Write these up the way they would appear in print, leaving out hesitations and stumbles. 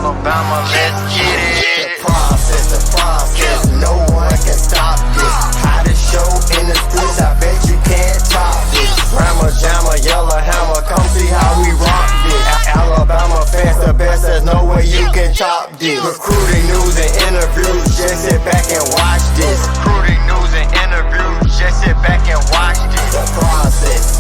Alabama, let's get it. The process, no one can stop this. Hottest show in the streets, I bet you can't top this. Rammer, jammer, yellow hammer, come see how we rock this. Alabama fans the best, there's no way you can top this. Recruiting news and interviews, just sit back and watch this. Recruiting news and interviews, just sit back and watch this. The process.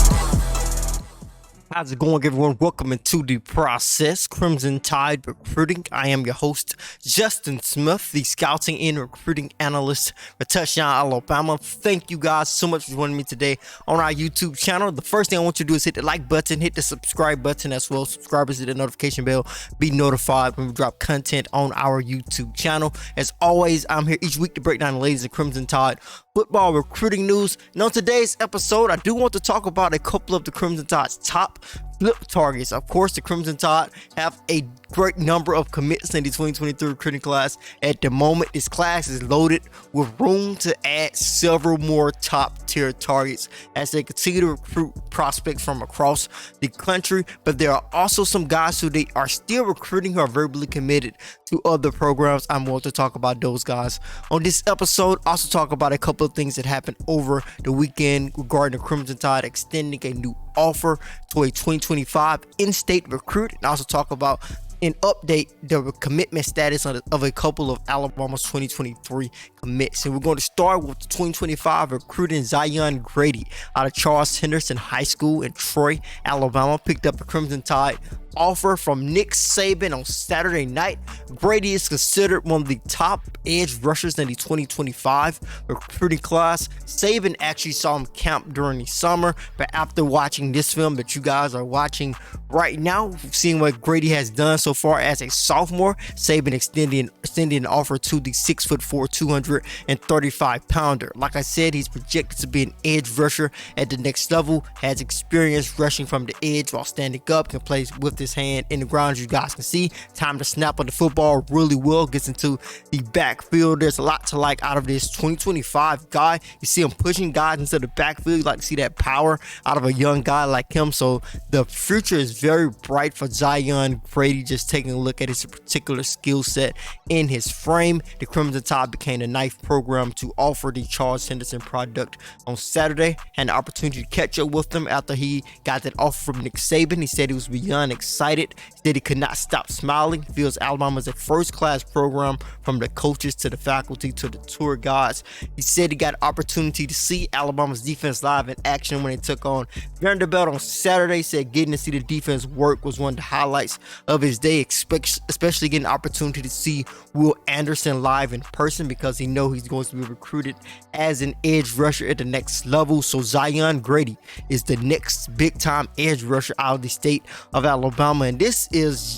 How's it going, everyone? Welcome into The Process, Crimson Tide Recruiting. I am your host, Justin Smith, the scouting and recruiting analyst for Touchdown Alabama. Thank you guys so much for joining me today on our YouTube channel. The first thing I want you to do is hit the like button, hit the subscribe button as well. Subscribers, hit the notification bell, be notified when we drop content on our YouTube channel. As always, I'm here each week to break down the latest in Crimson Tide football recruiting news. And on today's episode, I do want to talk about a couple of the Crimson Tide's top flip targets. Of course, the Crimson Tide have a great number of commits in the 2023 recruiting class. At the moment, this class is loaded with room to add several more top tier targets as they continue to recruit prospects from across the country. But there are also some guys who they are still recruiting who are verbally committed to other programs. I'm going to talk about those guys on this episode. Also talk about a couple of things that happened over the weekend regarding the Crimson Tide extending a new offer to a 2025 in-state recruit, and also talk about and update the commitment status of a couple of Alabama's 2023 commits. And we're going to start with the 2025 recruiting Zion Grady out of Charles Henderson High School in Troy, Alabama. Picked up the Crimson Tide offer from Nick Saban on Saturday night. Grady is considered one of the top edge rushers in the 2025 recruiting class. Saban actually saw him camp during the summer, but after watching this film that you guys are watching right now, seeing what Grady has done so far as a sophomore, Saban extending an offer to the 6'4", 235 pounder. Like I said, he's projected to be an edge rusher at the next level, has experience rushing from the edge while standing up, can play with his hand in the ground, as you guys can see. Time to snap on the football really well, gets into the backfield. There's a lot to like out of this 2025 guy. You see him pushing guys into the backfield. You like to see that power out of a young guy like him. So the future is very bright for Zion Grady. Just taking a look at his particular skill set in his frame, the Crimson Tide became the ninth program to offer the Charles Henderson product on Saturday. Had the opportunity to catch up with him after he got that offer from Nick Saban. He said he was beyond excited. He said he could not stop smiling. He feels Alabama is a first-class program from the coaches to the faculty to the tour guides. He said he got an opportunity to see Alabama's defense live in action when they took on Vanderbilt on Saturday. He said getting to see the defense work was one of the highlights of his day, especially getting an opportunity to see Will Anderson live in person because he knows he's going to be recruited as an edge rusher at the next level. So Zion Grady is the next big-time edge rusher out of the state of Alabama. And this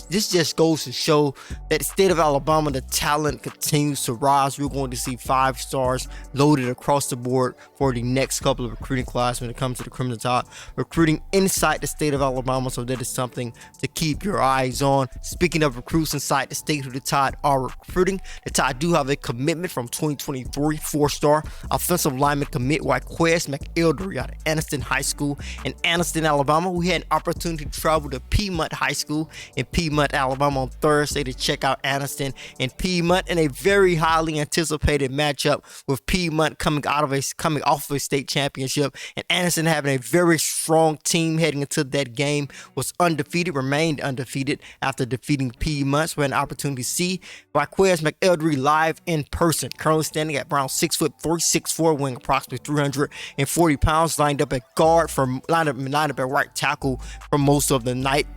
just goes to show that the state of Alabama, the talent continues to rise. We're going to see 5 stars loaded across the board for the next couple of recruiting class when it comes to the Crimson Tide recruiting inside the state of Alabama. So that is something to keep your eyes on. Speaking of recruits inside the state who the Tide are recruiting, the Tide do have a commitment from 2023 4-star offensive lineman commit Wyquez McElderry out of Anniston High School in Anniston, Alabama. We had an opportunity to travel to Piedmont High School in Piedmont, Alabama on Thursday to check out Anniston and Piedmont in a very highly anticipated matchup, with Piedmont coming off of a state championship and Anniston having a very strong team heading into that game. Was remained undefeated after defeating Piedmont. So we had an opportunity to see Wyquez McElderry live in person. Currently standing at around 6'3", 6'4", weighing approximately 340 pounds, lined up at right tackle for most of the night.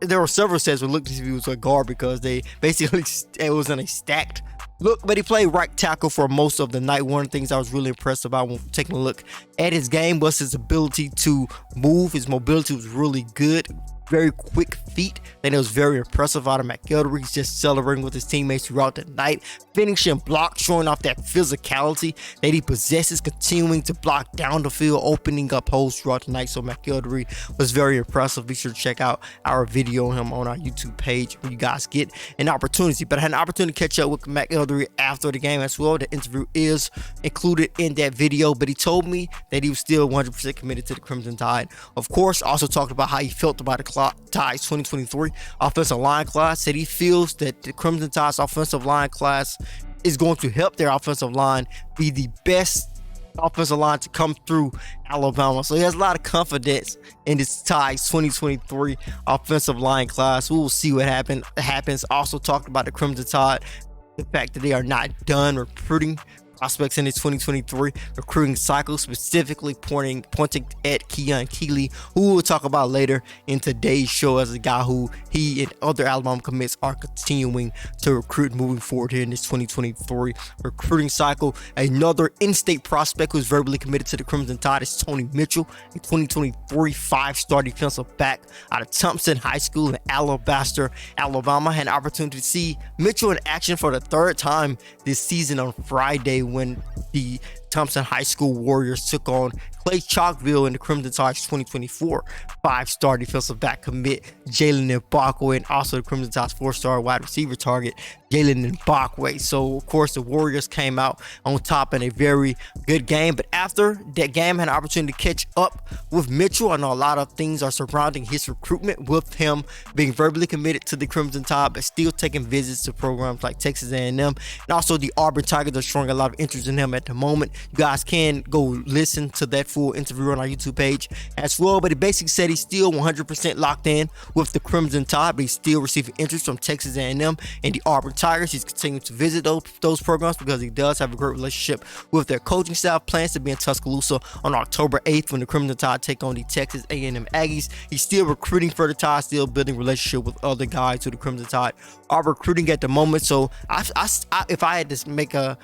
There were several sets who looked as if he was a guard because they basically it was in a stacked look, but he played right tackle for most of the night. One of the things I was really impressed about when taking a look at his game was his ability to move. His mobility was really good. Very quick feet. Then it was very impressive out of McElderry. He's just celebrating with his teammates throughout the night, finishing blocks, showing off that physicality that he possesses, continuing to block down the field, opening up holes throughout the night. So McElderry was very impressive. Be sure to check out our video on him on our YouTube page when you guys get an opportunity. But I had an opportunity to catch up with McElderry after the game as well. The interview is included in that video, but he told me that he was still 100% committed to the Crimson Tide. Of course, also talked about how he felt about the Tide's 2023 offensive line class. Said he feels that the Crimson Tide's offensive line class is going to help their offensive line be the best offensive line to come through Alabama. So he has a lot of confidence in this Tide's 2023 offensive line class. We will see what happens. Also talked about the Crimson Tide, the fact that they are not done recruiting prospects in this 2023 recruiting cycle, specifically pointing at Keon Keely, who we'll talk about later in today's show as a guy who he and other Alabama commits are continuing to recruit moving forward here in this 2023 recruiting cycle. Another in-state prospect who's verbally committed to the Crimson Tide is Tony Mitchell, a 2023 5-star defensive back out of Thompson High School in Alabaster, Alabama. Had an opportunity to see Mitchell in action for the third time this season on Friday when the Thompson High School Warriors took on Clay Chalkville in the Crimson Tide's 2024 5-star defensive back commit Jalen Mbakwe, and also the Crimson Tide's 4-star wide receiver target Jalen Mbakwe. So of course the Warriors came out on top in a very good game, but after that game had an opportunity to catch up with Mitchell. I know a lot of things are surrounding his recruitment, with him being verbally committed to the Crimson Tide but still taking visits to programs like Texas A&M, and also the Auburn Tigers are showing a lot of interest in him at the moment. You guys can go listen to that full interview on our YouTube page as well, but he basically said he's still 100% locked in with the Crimson Tide, but he's still receiving interest from Texas A&M and the Auburn Tigers. He's continuing to visit those programs because he does have a great relationship with their coaching staff. Plans to be in Tuscaloosa on October 8th when the Crimson Tide take on the Texas A&M Aggies. He's still recruiting for the Tide, still building relationship with other guys who the Crimson Tide are recruiting at the moment. So if I had to make a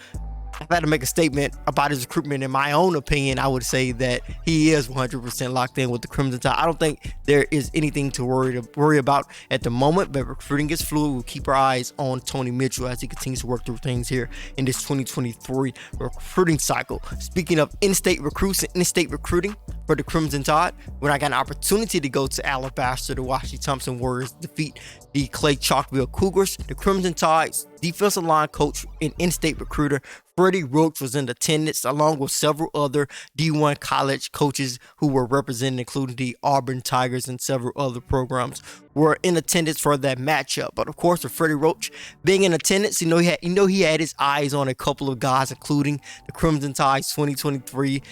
statement about his recruitment, in my own opinion, I would say that he is 100% locked in with the Crimson Tide. I don't think there is anything to worry about at the moment, but recruiting is fluid. We'll keep our eyes on Tony Mitchell as he continues to work through things here in this 2023 recruiting cycle. Speaking of in-state recruits and in-state recruiting for the Crimson Tide, when I got an opportunity to go to Alabaster to watch the Thompson Warriors defeat the Clay Chalkville Cougars, the Crimson Tide's defensive line coach and in-state recruiter Freddie Roach was in attendance, along with several other D1 college coaches who were represented, including the Auburn Tigers and several other programs were in attendance for that matchup. But of course, with Freddie Roach being in attendance, he had his eyes on a couple of guys, including the Crimson Tide's 2023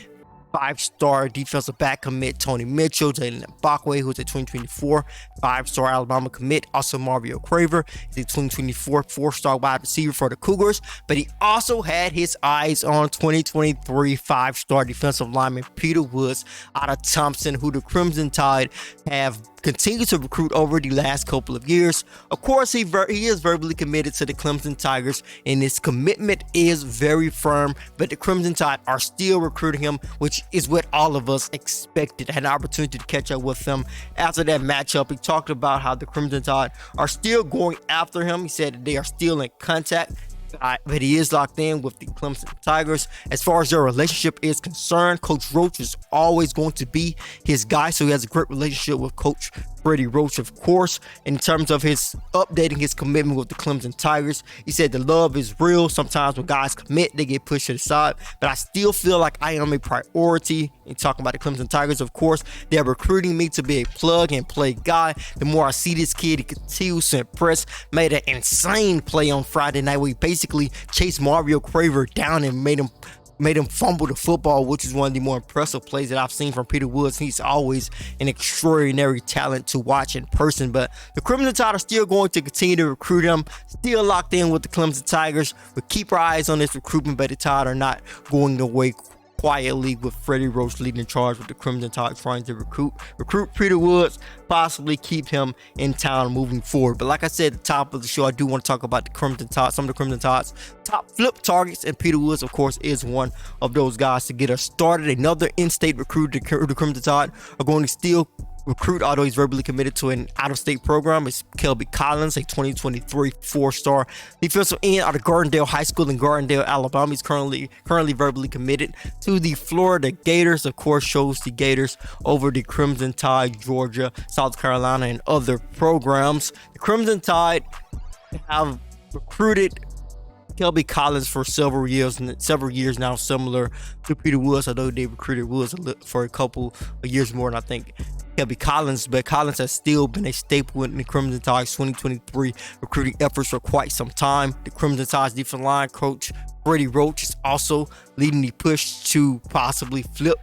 5-star defensive back commit Tony Mitchell, Jalen Mbakwe, who's a 2024 5-star Alabama commit. Also Mario Craver is a 2024 4-star wide receiver for the Cougars, but he also had his eyes on 2023 5-star defensive lineman Peter Woods out of Thompson, who the Crimson Tide have continued to recruit over the last couple of years. Of course, he is verbally committed to the Clemson Tigers, and his commitment is very firm, but the Crimson Tide are still recruiting him, which is what all of us expected. I had an opportunity to catch up with him after that matchup. He talked about how the Crimson Tide are still going after him. He said that they are still in contact, but he is locked in with the Clemson Tigers. As far as their relationship is concerned, Coach Roach is always going to be his guy, so he has a great relationship with Coach Freddie Roach, of course. In terms of his updating his commitment with the Clemson Tigers, he said the love is real. Sometimes when guys commit, they get pushed to the side, but I still feel like I am a priority. In talking about the Clemson Tigers, of course, they're recruiting me to be a plug and play guy. The more I see this kid, he continues to impress. Made an insane play on Friday night where he basically chased Mario Craver down and made him fumble the football, which is one of the more impressive plays that I've seen from Peter Woods. He's always an extraordinary talent to watch in person. But the Crimson Tide are still going to continue to recruit him, still locked in with the Clemson Tigers. We'll keep our eyes on this recruitment, but the Tide are not going away quietly, with Freddie Roach leading charge with the Crimson Tide trying to recruit Peter Woods, possibly keep him in town moving forward. But like I said at the top of the show, I do want to talk about the Crimson Tide, some of the Crimson Tide's top flip targets, and Peter Woods, of course, is one of those guys to get us started. Another in-state recruit, the Crimson Tide are going to still recruit, although he's verbally committed to an out-of-state program, is Kelby Collins, a 2023 4-star defensive end out of Gardendale High School in Gardendale, Alabama. He's currently verbally committed to the Florida Gators. Of course, shows the Gators over the Crimson Tide, Georgia, South Carolina, and other programs. The Crimson Tide have recruited Kelby Collins for several years now, similar to Peter Woods, although they recruited Woods for a couple of years more, and I think Kelby Collins, but Collins has still been a staple in the Crimson Tide's 2023 recruiting efforts for quite some time. The Crimson Tide's defensive line coach Freddie Roach is also leading the push to possibly flip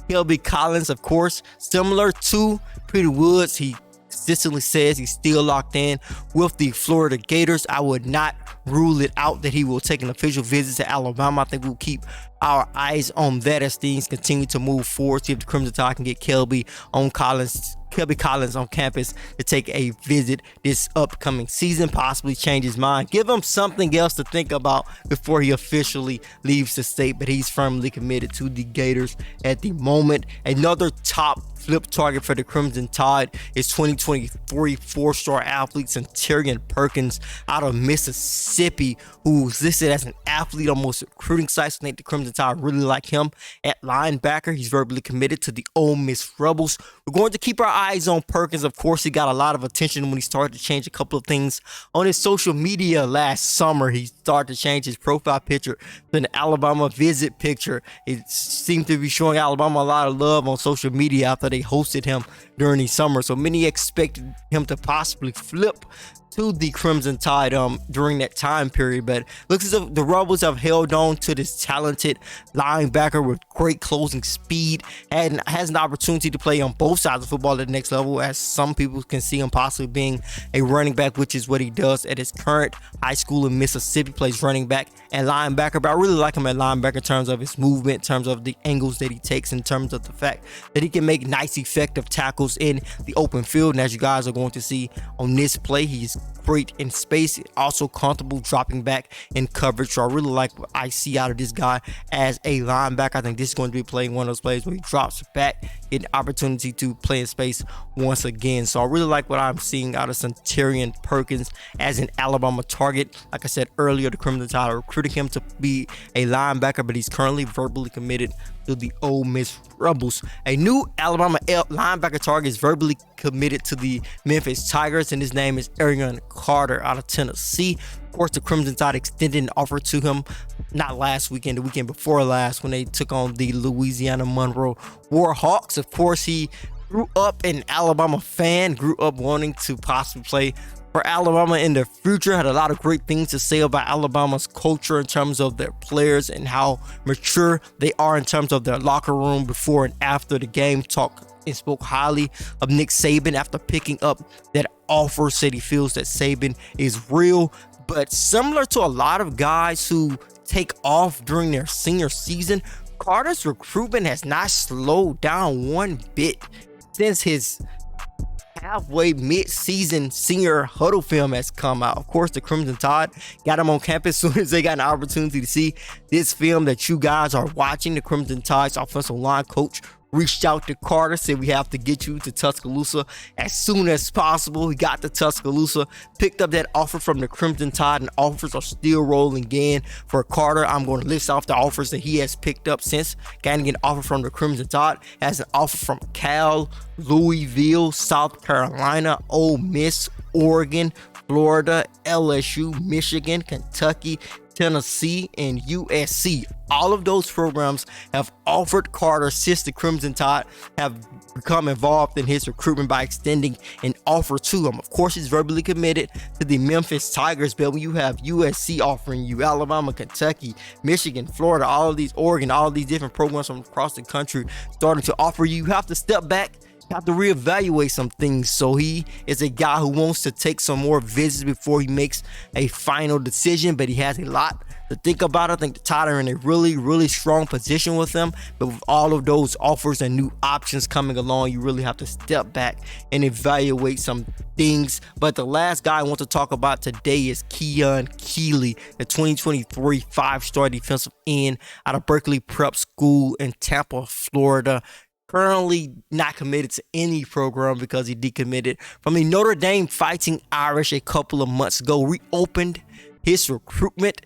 Kelby Collins. Of course, similar to Peter Woods, he consistently says he's still locked in with the Florida Gators. I would not rule it out that he will take an official visit to Alabama. I think we'll keep our eyes on that as things continue to move forward. See if the Crimson Tide can get Kelby Collins on campus to take a visit this upcoming season, possibly change his mind, give him something else to think about before he officially leaves the state. But he's firmly committed to the Gators at the moment. Another top flip target for the Crimson Tide is 2023 four-star athlete Tyrion Perkins out of Mississippi, who's listed as an athlete on most recruiting sites. I think the Crimson Tide really like him at linebacker. He's verbally committed to the Ole Miss Rebels. We're going to keep our eyes on Perkins. Of course, he got a lot of attention when he started to change a couple of things on his social media last summer. He started to change his profile picture to an Alabama visit picture. It seemed to be showing Alabama a lot of love on social media after they hosted him during the summer. So many expected him to possibly flip to the Crimson Tide during that time period, but looks as if the Rebels have held on to this talented linebacker with great closing speed and has an opportunity to play on both sides of football at the next level, as some people can see him possibly being a running back, which is what he does at his current high school in Mississippi. Plays running back and linebacker, but I really like him at linebacker in terms of his movement, in terms of the angles that he takes, in terms of the fact that he can make nice effective tackles in the open field. And as you guys are going to see on this play, he's great in space, also comfortable dropping back in coverage. So I really like what I see out of this guy as a linebacker. I think this is going to be playing one of those plays where he drops back, get an opportunity to play in space once again. So I really like what I'm seeing out of Tyrion Perkins as an Alabama target. Like I said earlier, the Crimson Tide are recruiting him to be a linebacker, but he's currently verbally committed to the Ole Miss Rebels. A new Alabama linebacker target is verbally committed to the Memphis Tigers, and his name is Tyrion Carter out of Tennessee. Of course, the Crimson Tide extended an offer to him not last weekend, the weekend before last, when they took on the Louisiana Monroe Warhawks. Of course, he grew up an Alabama fan, grew up wanting to possibly play for Alabama in the future, had a lot of great things to say about Alabama's culture in terms of their players and how mature they are in terms of their locker room before and after the game. Talked and spoke highly of Nick Saban after picking up that offer, said he feels that Saban is real. But similar to a lot of guys who take off during their senior season, Carter's recruitment has not slowed down one bit since his halfway mid-season senior huddle film has come out. Of course, the Crimson Tide got him on campus as soon as they got an opportunity to see this film that you guys are watching. The Crimson Tide's offensive line coach reached out to Carter, said we have to get you to Tuscaloosa as soon as possible. He got to Tuscaloosa, picked up that offer from the Crimson Tide, and offers are still rolling in for Carter. I'm going to list off the offers that he has picked up since getting an offer from the Crimson Tide. Has an offer from Cal, Louisville, South Carolina, Ole Miss, Oregon, Florida, LSU, Michigan, Kentucky, Tennessee, and USC. All of those programs have offered Carter since the Crimson Tide have become involved in his recruitment by extending an offer to him. Of course, he's verbally committed to the Memphis Tigers, but when you have USC offering you, Alabama, Kentucky, Michigan, Florida, all of these, Oregon, all of these different programs from across the country starting to offer you have to step back, have to reevaluate some things. So he is a guy who wants to take some more visits before he makes a final decision, but he has a lot to think about. I think the Tide are in a really, really strong position with them, but with all of those offers and new options coming along, you really have to step back and evaluate some things. But the last guy I want to talk about today is Keon Keely, the 2023 5-star defensive end out of Berkeley Prep School in Tampa, Florida. Currently not committed to any program because he decommitted from the Notre Dame Fighting Irish a couple of months ago. Reopened his recruitment.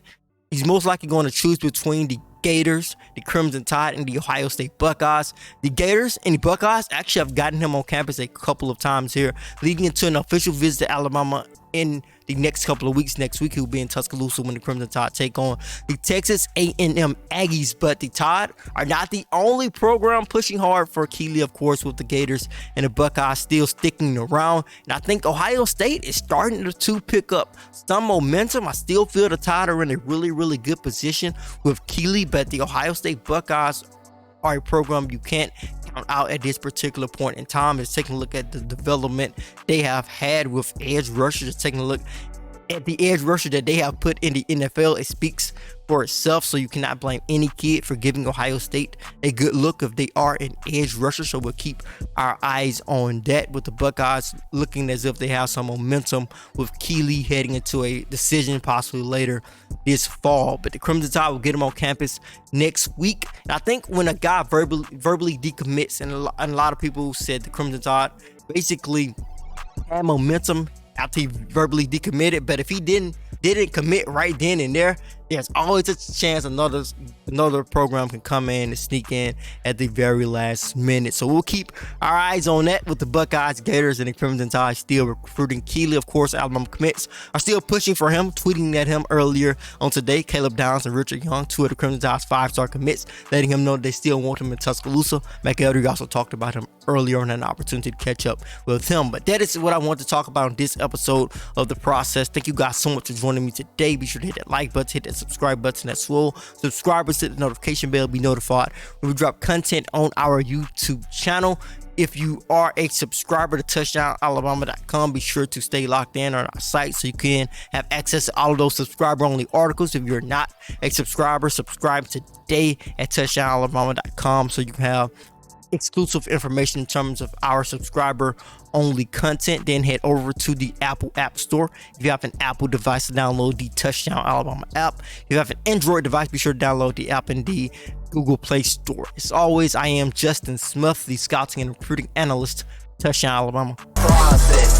He's most likely going to choose between the Gators, the Crimson Tide, and the Ohio State Buckeyes. The Gators and the Buckeyes actually have gotten him on campus a couple of times here, leading into an official visit to Alabama in the next couple of weeks. Next week, he'll be in Tuscaloosa when the Crimson Tide take on the Texas A&M Aggies. But the Tide are not the only program pushing hard for Keely, of course, with the Gators and the Buckeyes still sticking around. And I think Ohio State is starting to pick up some momentum. I still feel the Tide are in a really, really good position with Keely, but the Ohio State Buckeyes are a program you can't count out at this particular point in time. Is taking a look at the development they have had with edge rushers, taking a look at the edge rusher that they have put in the NFL. It speaks for itself, so you cannot blame any kid for giving Ohio State a good look if they are an edge rusher. So we'll keep our eyes on that, with the Buckeyes looking as if they have some momentum with Keely heading into a decision possibly later this fall. But the Crimson Tide will get him on campus next week. And I think when a guy verbally decommits, and a lot of people said the Crimson Tide basically had momentum after he verbally decommitted, but if he didn't commit right then and there, there's always a chance another program can come in and sneak in at the very last minute. So we'll keep our eyes on that, with the Buckeyes, Gators, and the Crimson Tide still recruiting Keely. Of course, Alabama commits are still pushing for him, tweeting at him earlier on today. Caleb Downs and Richard Young, two of the Crimson Tide's 5-star commits, letting him know they still want him in Tuscaloosa. McElderry also talked about him earlier on, an opportunity to catch up with him. But that is what I want to talk about in this episode of The Process. Thank you guys so much for joining me today. Be sure to hit that like button, hit that subscribe button as well. Subscribers, hit the notification bell, be notified when we drop content on our YouTube channel. If you are a subscriber to touchdownalabama.com, be sure to stay locked in on our site so you can have access to all of those subscriber-only articles. If you're not a subscriber, subscribe today at touchdownalabama.com so you can have exclusive information in terms of our subscriber only content. Then head over to the Apple App Store. If you have an Apple device, to download the Touchdown Alabama app. If you have an Android device, be sure to download the app in the Google Play Store. As always, I am Justin Smith, the scouting and recruiting analyst, Touchdown Alabama. Process.